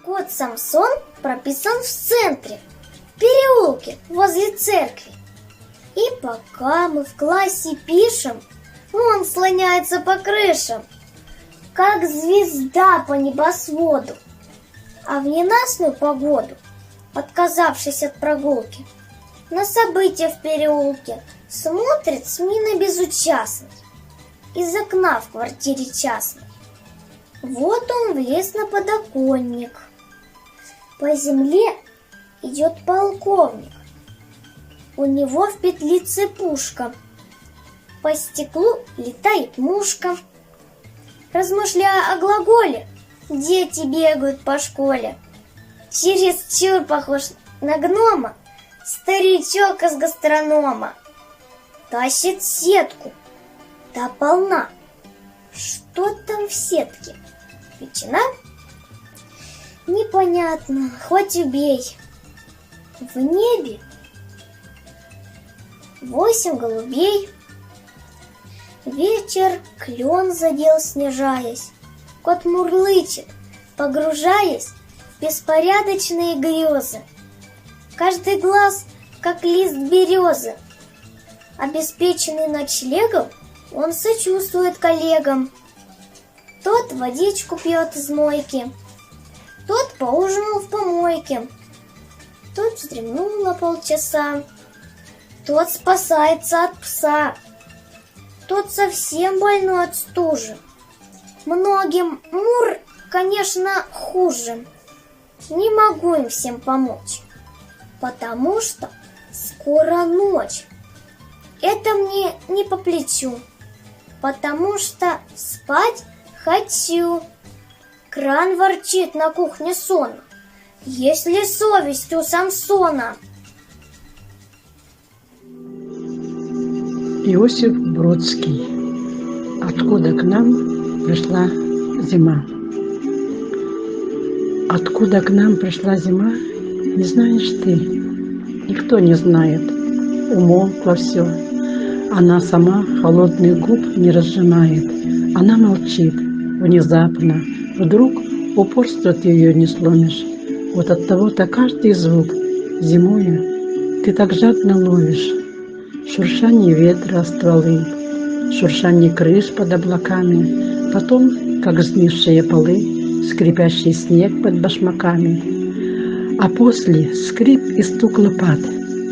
Кот Самсон прописан в центре, в переулке возле церкви. И пока мы в классе пишем, он слоняется по крышам, как звезда по небосводу. А в ненастную погоду, отказавшись от прогулки, на события в переулке смотрит с миной безучастной из окна в квартире частной. Вот он влез на подоконник. По земле идет полковник. У него в петлице пушка. По стеклу летает мушка. Размышляя о глаголе, дети бегают по школе. Чересчур похож на гнома старичок из гастронома. Тащит сетку, та полна. Что там в сетке? Ветчина? Непонятно, хоть убей. В небе 8 голубей. Вечер клен задел, снижаясь. Кот мурлычет, погружаясь в беспорядочные грезы. Каждый глаз, как лист березы. Обеспеченный ночлегом, он сочувствует коллегам. Тот водичку пьет из мойки, тот поужинал в помойке, тот вздремнул на полчаса, тот спасается от пса, тот совсем больной от стужи. Многим мур, конечно, хуже. Не могу им всем помочь, потому что скоро ночь. Это мне не по плечу, потому что спать хочу. Кран ворчит на кухне сонно. Есть ли совесть у Самсона? Иосиф Бродский. Откуда к нам пришла зима? Откуда к нам пришла зима, не знаешь ты. Никто не знает. Умолкло все. Она сама холодных губ не разжимает. Она молчит. Внезапно. Вдруг упорство ты ее не сломишь. Вот от того-то каждый звук зимою ты так жадно ловишь. Шуршание ветра о стволы, шуршание крыш под облаками, потом, как сгнившие полы, скрипящий снег под башмаками. А после скрип и стук лопат,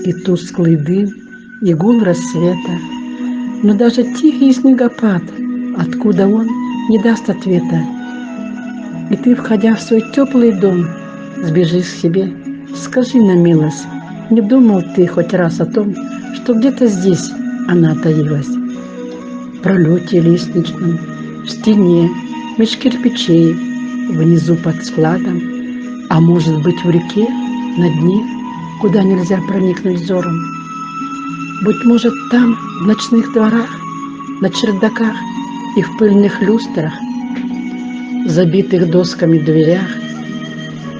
и тусклый дым, и гул рассвета. Но даже тихий снегопад, откуда он, не даст ответа. И ты, входя в свой теплый дом, сбежишь к себе. Скажи на милость, не думал ты хоть раз о том, что где-то здесь она таилась? В пролете лестничном, в стене, меж кирпичей, внизу под складом, а может быть в реке, на дне, куда нельзя проникнуть взором. Быть может там, в ночных дворах, на чердаках и в пыльных люстрах, в забитых досками дверях,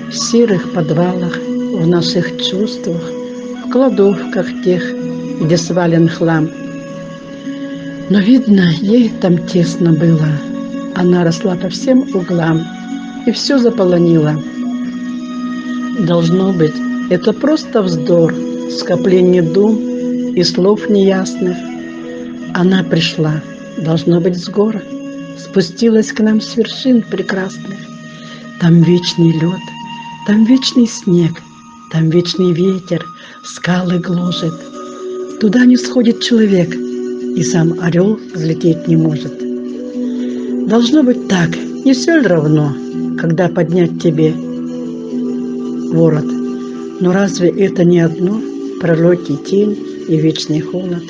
в серых подвалах, в наших чувствах, в кладовках тех, где свален хлам. Но, видно, ей там тесно было. Она росла по всем углам и все заполонила. Должно быть, это просто вздор, скопление дум и слов неясных. Она пришла, должно быть, с гор, спустилась к нам с вершин прекрасных. Там вечный лед, там вечный снег, там вечный ветер скалы гложет. Туда не сходит человек, и сам орел взлететь не может. Должно быть так, не все ли равно, когда поднять тебе ворот? Но разве это не одно, пролет и тень, и вечный холод?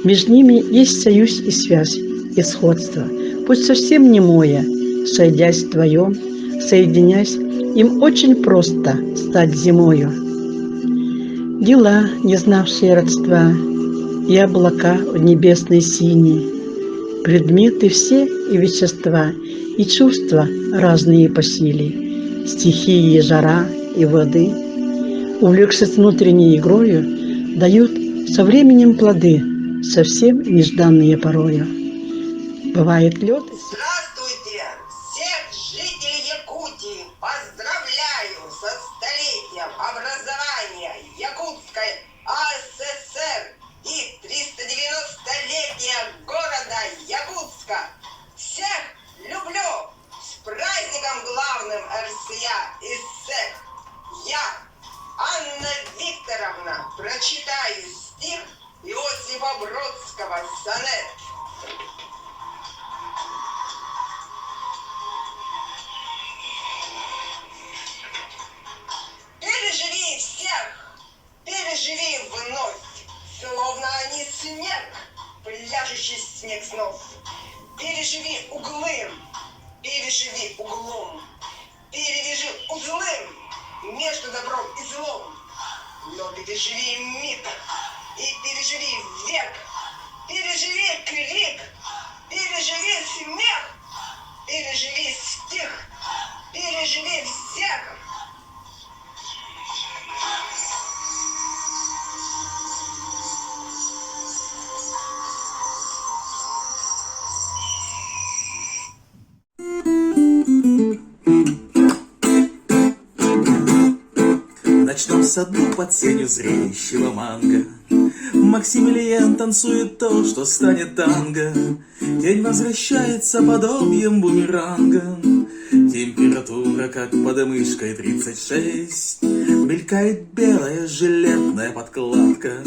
Между ними есть союз и связь, и сходство, пусть совсем немое, сойдясь вдвоем, соединяясь, им очень просто стать зимою. Дела, не знавшие родства, и облака в небесной синей, предметы все и вещества, и чувства разные по силе, стихии, жара и воды, увлекшись внутренней игрою, дают со временем плоды, совсем нежданные порою. Бывает лед. Здравствуйте, всех жителей Якутии! я, эссе. Я, Анна Викторовна, прочитаю стих Иосифа Бродского, сонет. Переживи всех, переживи вновь, словно они снег, пляжущий снег снов. Переживи углы, переживи углом, перевяжи узлы между добром и злом. Но переживи миг и переживи век, переживи крик, переживи смех, переживи стих, переживи всех. В ночном саду под сенью зреющего манго Максимилиан танцует то, что станет танго. День возвращается подобием бумеранга. Температура, как под мышкой 36. Мелькает белая жилетная подкладка.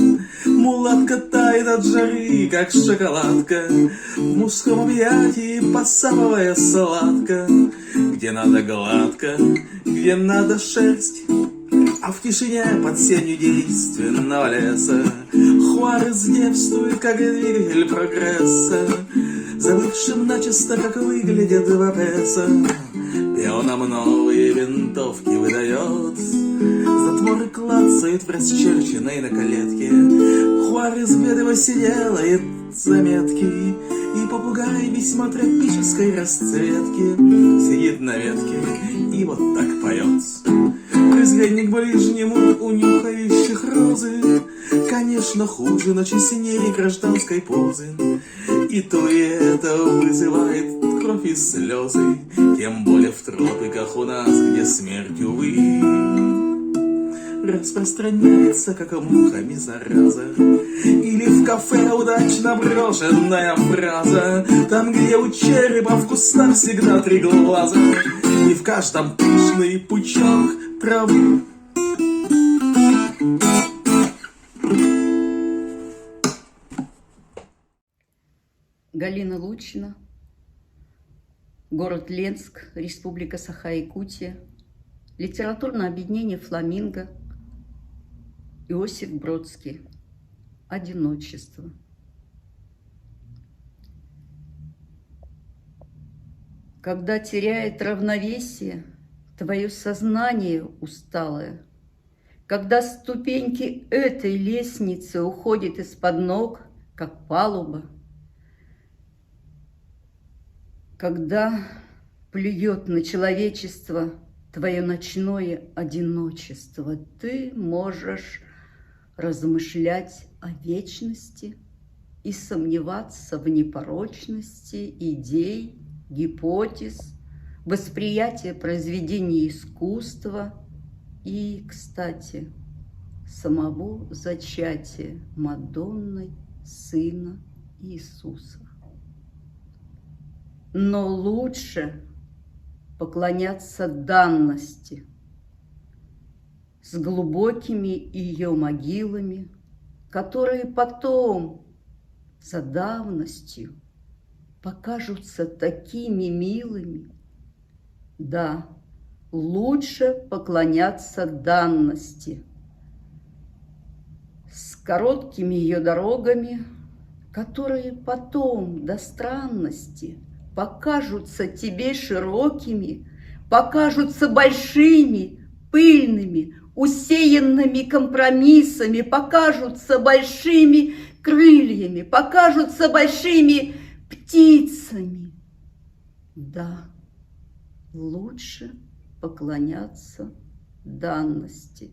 Мулатка тает от жары, как шоколадка. В мужском объятии посапывая сладко. Где надо гладко, где надо шерсть. А в тишине под сенью действенного леса Хуарес девствует, как двигатель прогресса, забывшим начисто, как выглядят два песа. Пионам новые винтовки выдает, затворы клацают в расчерченной на калетке. Хуарес бедово делает заметки, и попугай весьма тропической расцветки сидит на ветке и вот так поет. Брызганник ближнему у нюхающих розы, конечно, хуже, но честнее гражданской позы. И то и это вызывает кровь и слезы, тем более в тропиках у нас, где смерть, увы, распространяется, как мухами зараза. Или в кафе удачно брошенная фраза, там, где у черепа в кустах всегда три глаза, и в каждом пышный пучок травы. Галина Лучина, город Ленск, Республика Саха-Якутия, литературное объединение «Фламинго», Иосиф Бродский. Одиночество. Когда теряет равновесие твое сознание усталое, когда ступеньки этой лестницы уходят из-под ног, как палуба, когда плюет на человечество твое ночное одиночество, ты можешь размышлять о вечности и сомневаться в непорочности идей, гипотез, восприятия произведений искусства и, кстати, самого зачатия Мадонны Сына Иисуса. Но лучше поклоняться данности с глубокими ее могилами, которые потом за давностью покажутся такими милыми. Да, лучше поклоняться данности с короткими ее дорогами, которые потом до странности покажутся тебе широкими, покажутся большими, пыльными, усеянными компромиссами, покажутся большими крыльями, покажутся большими птицами. Да, лучше поклоняться данности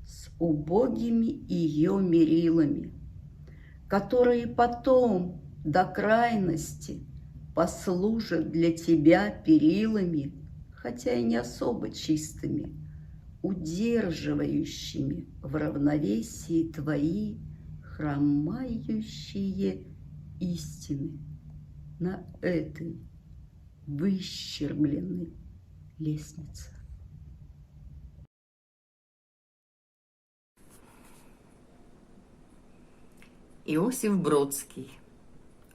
с убогими ее мерилами, которые потом до крайности послужат для тебя перилами, хотя и не особо чистыми, удерживающими в равновесии твои хромающие истины на этой выщербленной лестнице. Иосиф Бродский.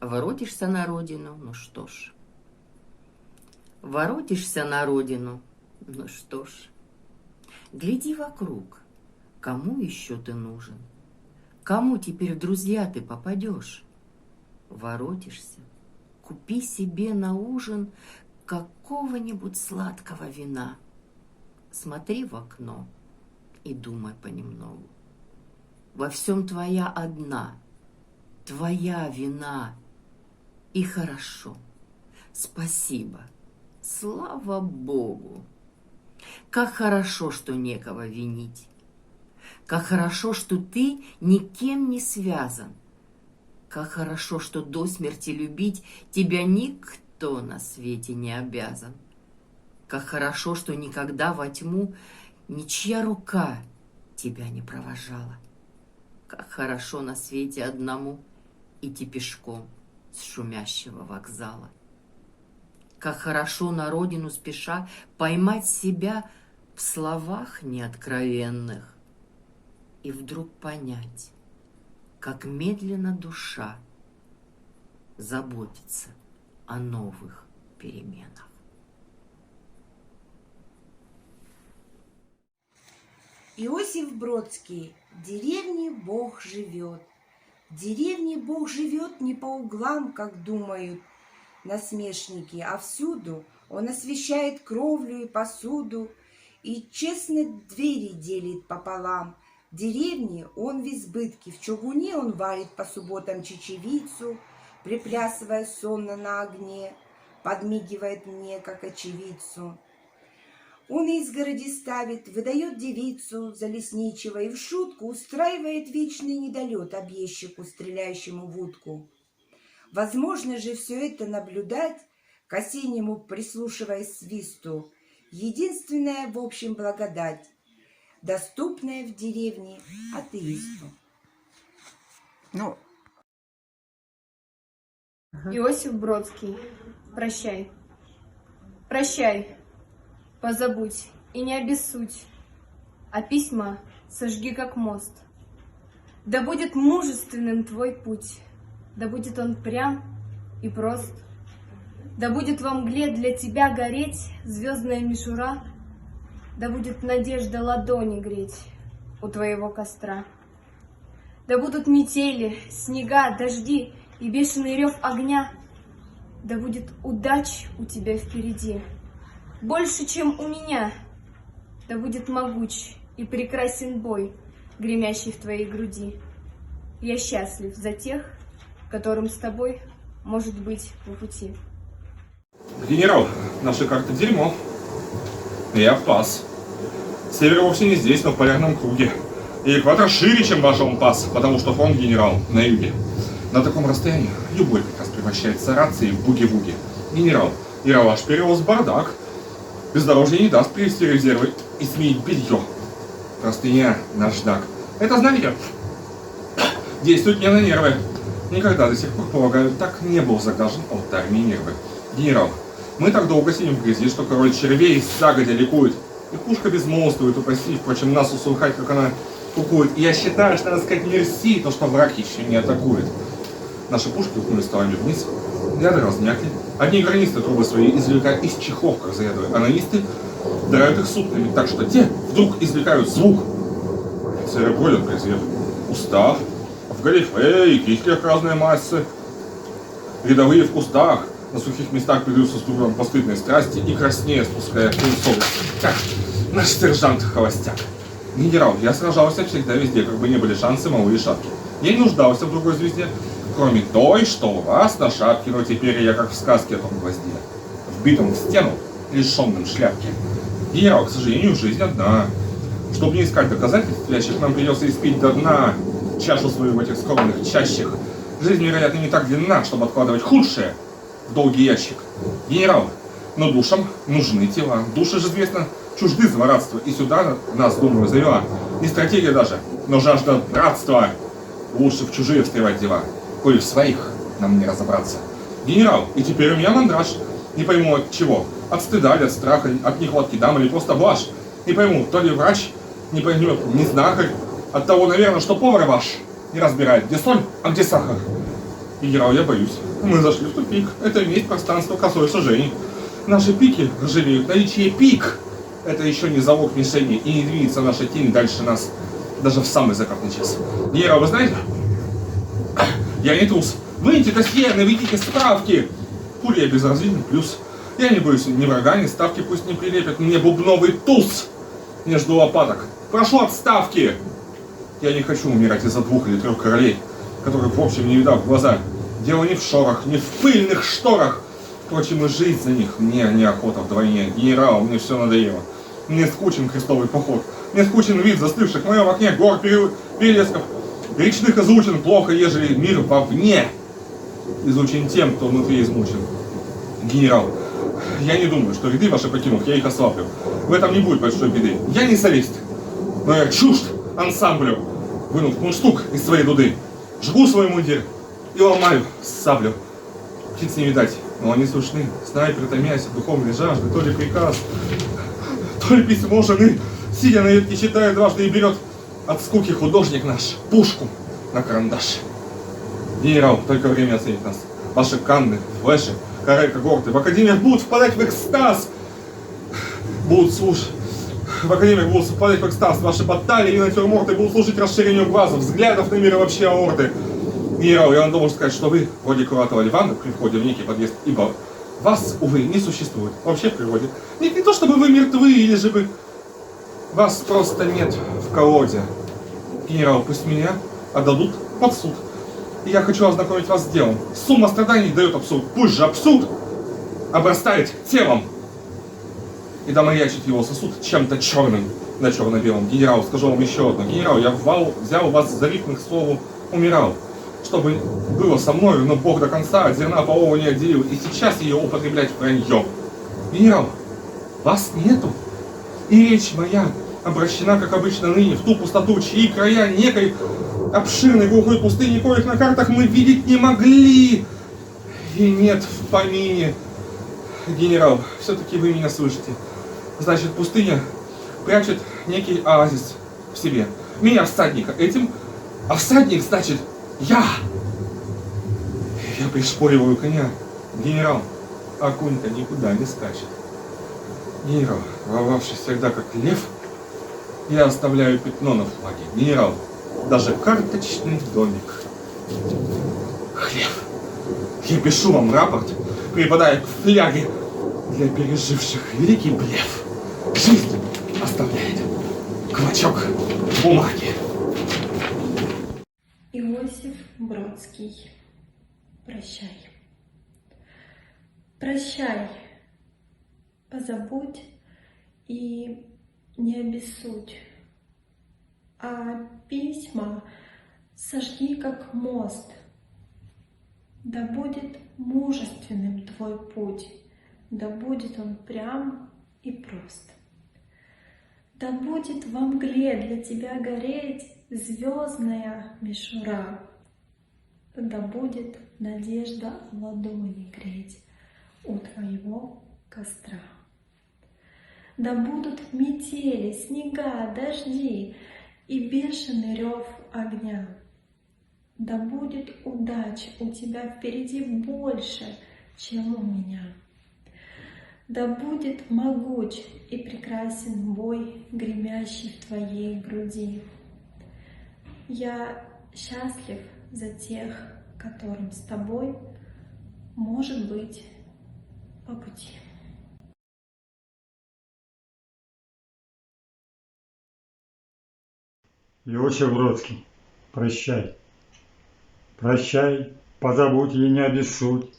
Воротишься на родину, ну что ж. Воротишься на родину, ну что ж. Гляди вокруг, кому еще ты нужен? Кому теперь в друзья ты попадешь? Воротишься, купи себе на ужин какого-нибудь сладкого вина. Смотри в окно и думай понемногу. Во всем твоя одна, твоя вина. И хорошо, спасибо, слава Богу. Как хорошо, что некого винить. Как хорошо, что ты никем не связан. Как хорошо, что до смерти любить тебя никто на свете не обязан. Как хорошо, что никогда во тьму ничья рука тебя не провожала. Как хорошо на свете одному идти пешком с шумящего вокзала. Как хорошо на родину спеша поймать себя в словах неоткровенных и вдруг понять, как медленно душа заботится о новых переменах. Иосиф Бродский. В деревне Бог живет. В деревне Бог живет не по углам, как думают насмешники, а всюду. Он освещает кровлю и посуду, и честно двери делит пополам. В деревне он в избытке, в чугуне он варит по субботам чечевицу, приплясывая сонно на огне, подмигивает мне, как очевидцу. Он изгороди ставит, выдает девицу за лесничего и в шутку устраивает вечный недолет объездчику, стреляющему в утку. Возможно же все это наблюдать, к осеннему прислушиваясь свисту, единственная в общем благодать, доступная в деревне атеисту. Иосиф Бродский. Прощай. Прощай. Позабудь и не обессудь, а письма сожги как мост. Да будет мужественным твой путь, да будет он прям и прост. Да будет во мгле для тебя гореть звездная мишура, да будет надежда ладони греть у твоего костра. Да будут метели, снега, дожди и бешеный рев огня, да будет удач у тебя впереди, больше, чем у меня, да будет могуч и прекрасен бой, гремящий в твоей груди. Я счастлив за тех, которым с тобой может быть по пути. Генерал, наши карты дерьмо. Я пас. Север вовсе не здесь, но в полярном круге. И экватор шире, чем ваш пас, потому что фронт, генерал, на юге. На таком расстоянии любой приказ превращается рацией в буги-вуги. Генерал, Яроваш перевоз бардак. Бездорожье не даст привести резервы и сменить белье. Простыня, наждак. Это, знаете, действует мне на нервы. Никогда до сих пор, полагаю, так не был загажен алтарь Минервы. Генерал, мы так долго сидим в грязи, что король червей загодя ликует. И пушка безмолвствует, упаси, впрочем, нас услыхать, как она кукует. И я считаю, что надо сказать мерси, то, что враг еще не атакует. Наши пушки упнули стволами вниз, ядра размякли. Одни гранисты трубы свои извлекают из чехлов, как заядывают, а нанисты дарят их сутными, так что те вдруг извлекают звук. Церебролят презрев. Устав, в галифе и кихлях разные массы. Рядовые в кустах, на сухих местах придаются с дуром постыдной страсти и краснее спуская совесть. Как наш сержант-холостяк. Генерал, я сражался всегда везде, как бы не были шансы малые шапки. Я не нуждался в другой звезде, кроме той, что у вас на шапке, но теперь я как в сказке о том гвозде, вбитом в стену, лишенным шляпки. Генерал, к сожалению, жизнь одна. Чтобы не искать доказательств вящих, нам придется испить до дна чашу свою в этих скромных чащах. Жизнь, вероятно, не так длинна, чтобы откладывать худшее в долгий ящик. Генерал, но душам нужны тела. Души же, известно, чужды злорадства, и сюда нас, думаю, завела не стратегия даже, но жажда братства. Лучше в чужие встревать дела, коли в своих нам не разобраться. Генерал, и теперь у меня мандраж. Не пойму от чего. От стыда или от страха, от нехватки дам или просто блажь. Не пойму, то ли врач не поймет, не знахарь. От того, наверное, что повар ваш не разбирает, где соль, а где сахар. Генерал, я боюсь. Мы зашли в тупик. Это месть пространства косой сажений. Наши пики ржавеют. Наличие пик — это еще не залог мишени, и не двинется наша тень дальше нас, даже в самый закатный час. Генерал, вы знаете? Я не трус. Выньте досье, наведите справки. Пули я безразличный плюс. Я не боюсь ни врага, ни ставки, пусть не прилепят мне бубновый туз. Не жду лопаток. Прошу отставки. Я не хочу умирать из-за 2 или 3 королей, которых в общем не видал в глаза. Дело не в шорах, не в пыльных шторах. Впрочем, и жить за них мне неохота вдвойне. Генерал, мне все надоело. Мне скучен крестовый поход. Мне скучен вид застывших в моем окне гор, перелесков, речных изучен плохо, ежели мир вовне изучен тем, кто внутри измучен. Генерал, я не думаю, что ряды ваши покинув, я их ослаблю. В этом не будет большой беды. Я не солист, но я чужд ансамблю. Вынув мундштук из своей дуды, жгу свой мундир и ломаю саблю. Птиц не видать, но они слышны. Снайпер, томясь от духовной жажды, то ли приказ, то ли письмо жены, сидя на ветке, читает дважды и берет от скуки художник наш пушку на карандаш. Генерал, только время оценит нас. Ваши канны, флеши, каре, когорты в академиях будут впадать в экстаз. Будут слушать. В академиях будут впадать в экстаз. Ваши баталии и натюрморты будут служить расширению глазов, взглядов на мир и вообще аорты. Генерал, я вам должен сказать, что вы, вроде Куратова Ливана, при входе в некий подъезд, ибо вас, увы, не существует вообще в природе. Не то, чтобы вы мертвы, или же вы... Вас просто нет в колоде. Генерал, пусть меня отдадут под суд. И я хочу ознакомить вас с делом. Сумма страданий дает абсурд. Пусть же абсурд обрастает телом. И домаячит его сосуд чем-то черным на черно-белом. Генерал, скажу вам еще одно. Генерал, я взял вас за ритм к слову умирал. Чтобы было со мною, но Бог до конца от зерна полова не отделил. И сейчас ее употреблять вранье. Генерал, вас нету. И речь моя обращена, как обычно ныне, в ту пустоту, чьи края некой обширной глухой пустыни, коих на картах мы видеть не могли. И нет в помине. Генерал, все-таки вы меня слышите. Значит, пустыня прячет некий оазис в себе. Меня, всадника, этим, а всадник, значит, я пришпориваю коня. Генерал, а конь-то никуда не скачет. Генерал, ворвавшись всегда как лев, я оставляю пятно на флаге. Генерал, даже карточный домик. Хлеб. Я пишу вам рапорт, припадая к фляге для переживших великий блеф. Жизнь оставляет клочок бумаги. Иосиф Бродский. Прощай. Прощай. Позабудь и не обессудь. А письма сожги как мост. Да будет мужественным твой путь, да будет он прям и прост. Да будет во мгле для тебя гореть звездная мишура, да будет надежда ладони греть у твоего костра. Да будут метели, снега, дожди и бешеный рев огня. Да будет удач у тебя впереди больше, чем у меня. Да будет могуч и прекрасен бой, гремящий в твоей груди. Я счастлив за тех, которым с тобой может быть по пути. Иосиф Бродский, прощай. Прощай, позабудь и не обессудь,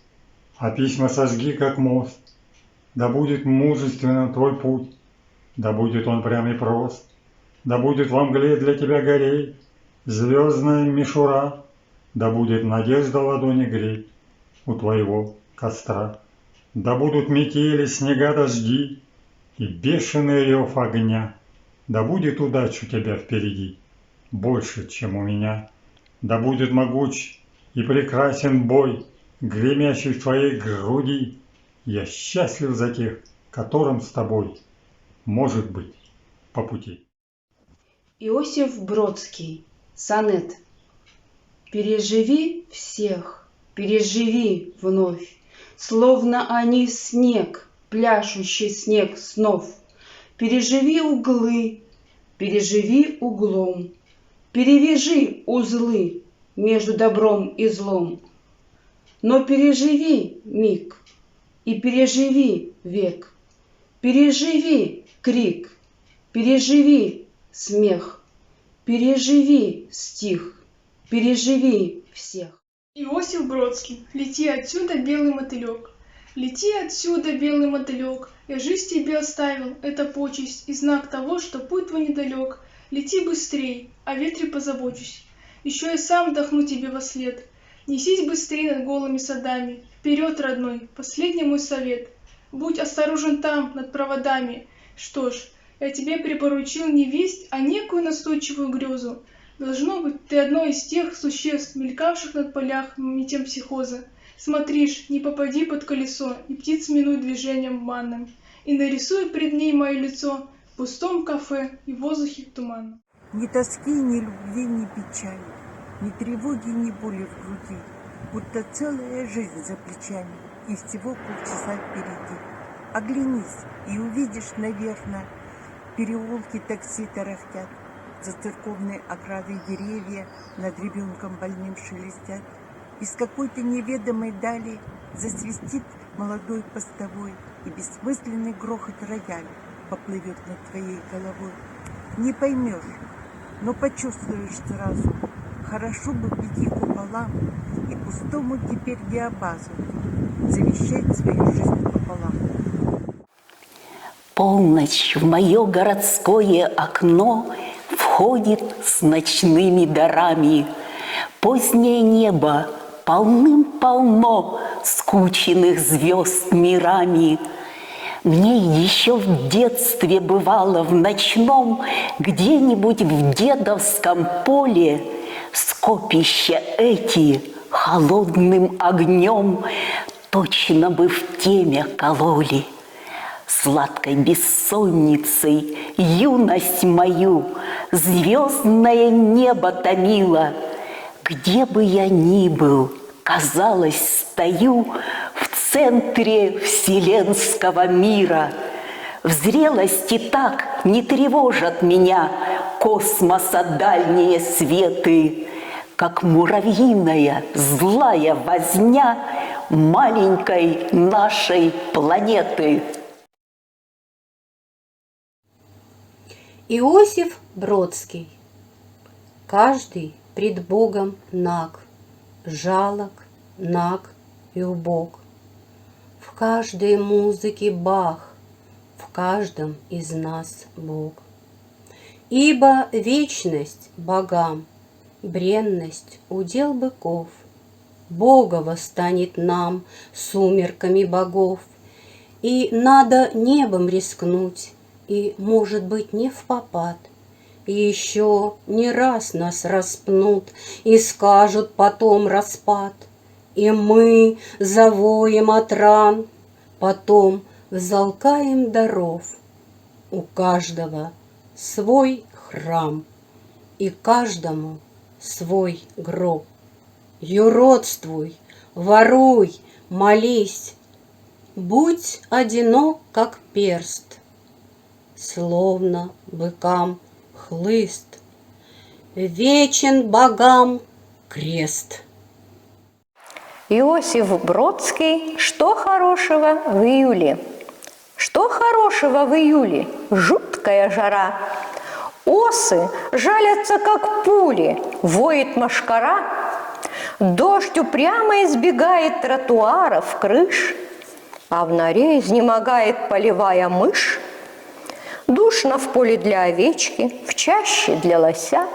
а письма сожги, как мост. Да будет мужественным твой путь, да будет он прям и прост. Да будет во мгле для тебя гореть звездная мишура, да будет надежда ладони греть у твоего костра. Да будут метели, снега, дожди и бешеный рев огня. Да будет удач у тебя впереди больше, чем у меня. Да будет могуч и прекрасен бой, гремящий в твоей груди. Я счастлив за тех, которым с тобой может быть по пути. Иосиф Бродский. Сонет. Переживи всех, переживи вновь, словно они снег, пляшущий снег снов. Переживи углы, переживи углом, перевяжи узлы между добром и злом. Но переживи миг и переживи век, переживи крик, переживи смех, переживи стих, переживи всех. Иосиф Бродский, лети отсюда, белый мотылек. Лети отсюда, белый мотылек. Я жизнь тебе оставил, это почесть и знак того, что путь твой недалек. Лети быстрей, о ветре позабочусь. Еще я сам вдохну тебе вослед. Несись быстрей над голыми садами. Вперед, родной, последний мой совет. Будь осторожен там, над проводами. Что ж, я тебе припоручил не весть, а некую настойчивую грезу. Должно быть, ты одно из тех существ, мелькавших над полях метемпсихоза. Смотришь, не попади под колесо, и птиц минуй движением манным. И нарисуй пред ней мое лицо в пустом кафе и в воздухе туманном. Ни тоски, ни любви, ни печали, ни тревоги, ни боли в груди, будто целая жизнь за плечами и всего полчаса впереди. Оглянись и увидишь, наверное, переулки такси тарахтят, за церковной оградой деревья над ребенком больным шелестят. Из какой-то неведомой дали засвистит молодой постовой, и бессмысленный грохот рояля поплывет над твоей головой. Не поймешь, но почувствуешь сразу. Хорошо бы пяти куполам и пустому теперь диапазу завещать свою жизнь пополам. Полночь в мое городское окно входит с ночными дарами. Позднее небо полным-полно скученных звезд мирами. Мне еще в детстве бывало в ночном где-нибудь в дедовском поле скопища эти холодным огнем точно бы в темя кололи. Сладкой бессонницей юность мою звездное небо томило. Где бы я ни был, казалось, стою в центре вселенского мира. В зрелости так не тревожат меня космоса дальние светы, как муравьиная злая возня маленькой нашей планеты. Иосиф Бродский. Каждый пред Богом наг, жалок, наг и убог. В каждой музыке Бах, в каждом из нас Бог. Ибо вечность богам, бренность удел быков. Бога восстанет нам сумерками богов, и надо небом рискнуть, и, может быть, не впопад. И еще не раз нас распнут и скажут потом распад. И мы завоем от ран, потом взалкаем даров. У каждого свой храм, и каждому свой гроб. Юродствуй, воруй, молись, будь одинок, как перст, словно быкам хлыст, вечен богам крест. Иосиф Бродский. Что хорошего в июле? Что хорошего в июле? Жуткая жара. Осы жалятся, как пули, воет мошкара. Дождь упрямо избегает тротуаров, крыш, а в норе изнемогает полевая мышь. Душно в поле для овечки, в чаще для лося.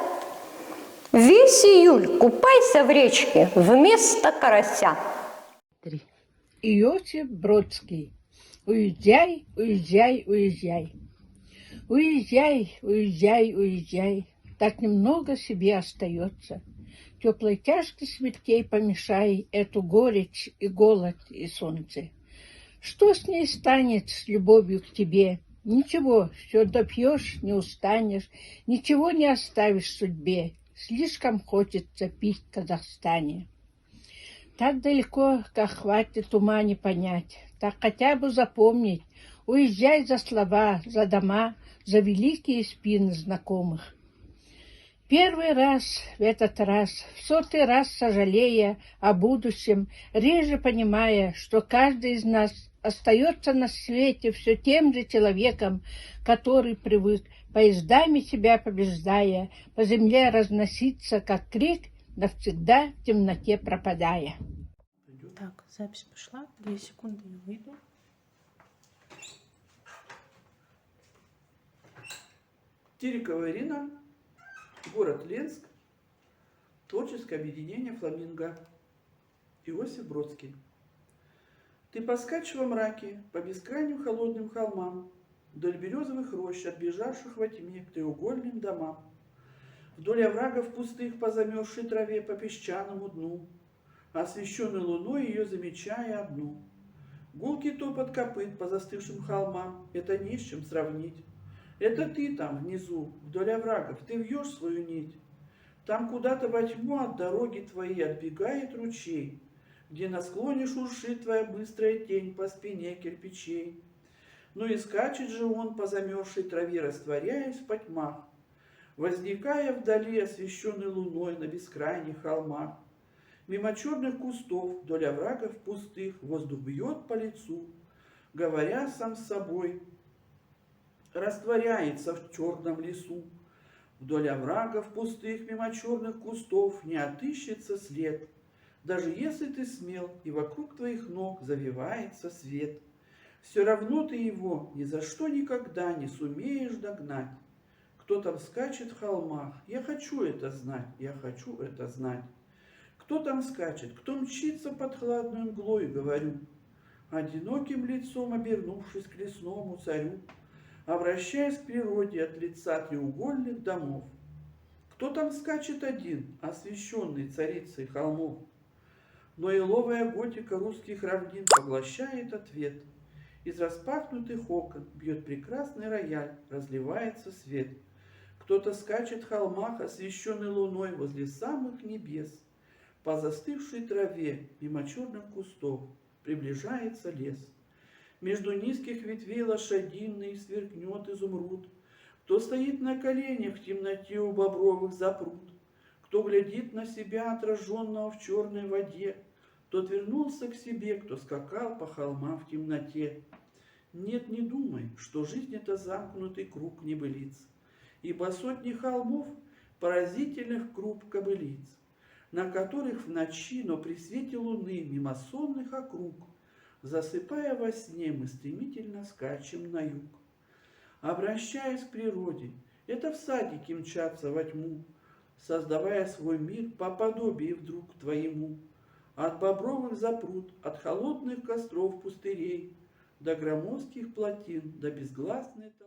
Весь июль купайся в речке вместо карася. Иосиф Бродский. Уезжай, уезжай, уезжай. Уезжай, уезжай, уезжай. Так немного себе остается. Теплой тяжкой светлей помешай эту горечь и голод и солнце. Что с ней станет, с любовью к тебе? Ничего, все допьешь, не устанешь, ничего не оставишь судьбе. слишком хочется пить в Казахстане. Так далеко, как хватит ума не понять, так хотя бы запомнить, уезжай за слова, за дома, за великие спины знакомых. Первый раз, в этот раз, в 100-й раз сожалея о будущем, реже понимая, что каждый из нас остается на свете все тем же человеком, который привык, поездами себя побеждая, по земле разноситься, как крик, навсегда в темноте пропадая. Так, запись пошла. 2 секунды, я выйду. Терекова Ирина, город Ленск, творческое объединение «Фламинго», Иосиф Бродский. Ты поскачь во мраке по бескрайним холодным холмам, вдоль березовых рощ, отбежавших во тьме к треугольным домам, вдоль оврагов пустых по замерзшей траве по песчаному дну, освещенной луной ее замечая одну. Гулкий топот копыт по застывшим холмам, это не с чем сравнить. Это ты там внизу, вдоль оврагов, ты вьешь свою нить. Там куда-то во тьму от дороги твоей отбегает ручей, где на склоне шуршит твоя быстрая тень по спине кирпичей. Ну и скачет же он по замерзшей траве, растворяясь в потьмах, возникая вдали, освещенной луной на бескрайних холмах. Мимо черных кустов, вдоль оврагов пустых, воздух бьет по лицу, говоря сам с собой, растворяется в черном лесу. Вдоль оврагов пустых, мимо черных кустов не отыщется след, даже если ты смел, и вокруг твоих ног завивается свет. Все равно ты его ни за что никогда не сумеешь догнать. Кто там скачет в холмах, я хочу это знать, я хочу это знать. Кто там скачет, кто мчится под хладную мглой, говорю, одиноким лицом обернувшись к лесному царю, обращаясь к природе от лица треугольных домов. Кто там скачет один, освещенный царицей холмов? Но еловая готика русских равнин поглощает ответ. Из распахнутых окон бьет прекрасный рояль, разливается свет. Кто-то скачет в холмах, освещенный луной возле самых небес. По застывшей траве, мимо черных кустов, приближается лес. Между низких ветвей лошадиный сверкнет изумруд. Кто стоит на коленях в темноте у бобровых запруд, кто глядит на себя, отраженного в черной воде, тот вернулся к себе, кто скакал по холмам в темноте. Нет, не думай, что жизнь — это замкнутый круг небылиц, ибо сотни холмов поразительных круг кобылиц, на которых в ночи, но при свете луны, мимо сонных округ, засыпая во сне, мы стремительно скачем на юг. Обращаясь к природе, это всадники мчатся во тьму, создавая свой мир по подобию вдруг твоему. От бобровых запруд, от холодных костров пустырей, до громоздких плотин, до безгласной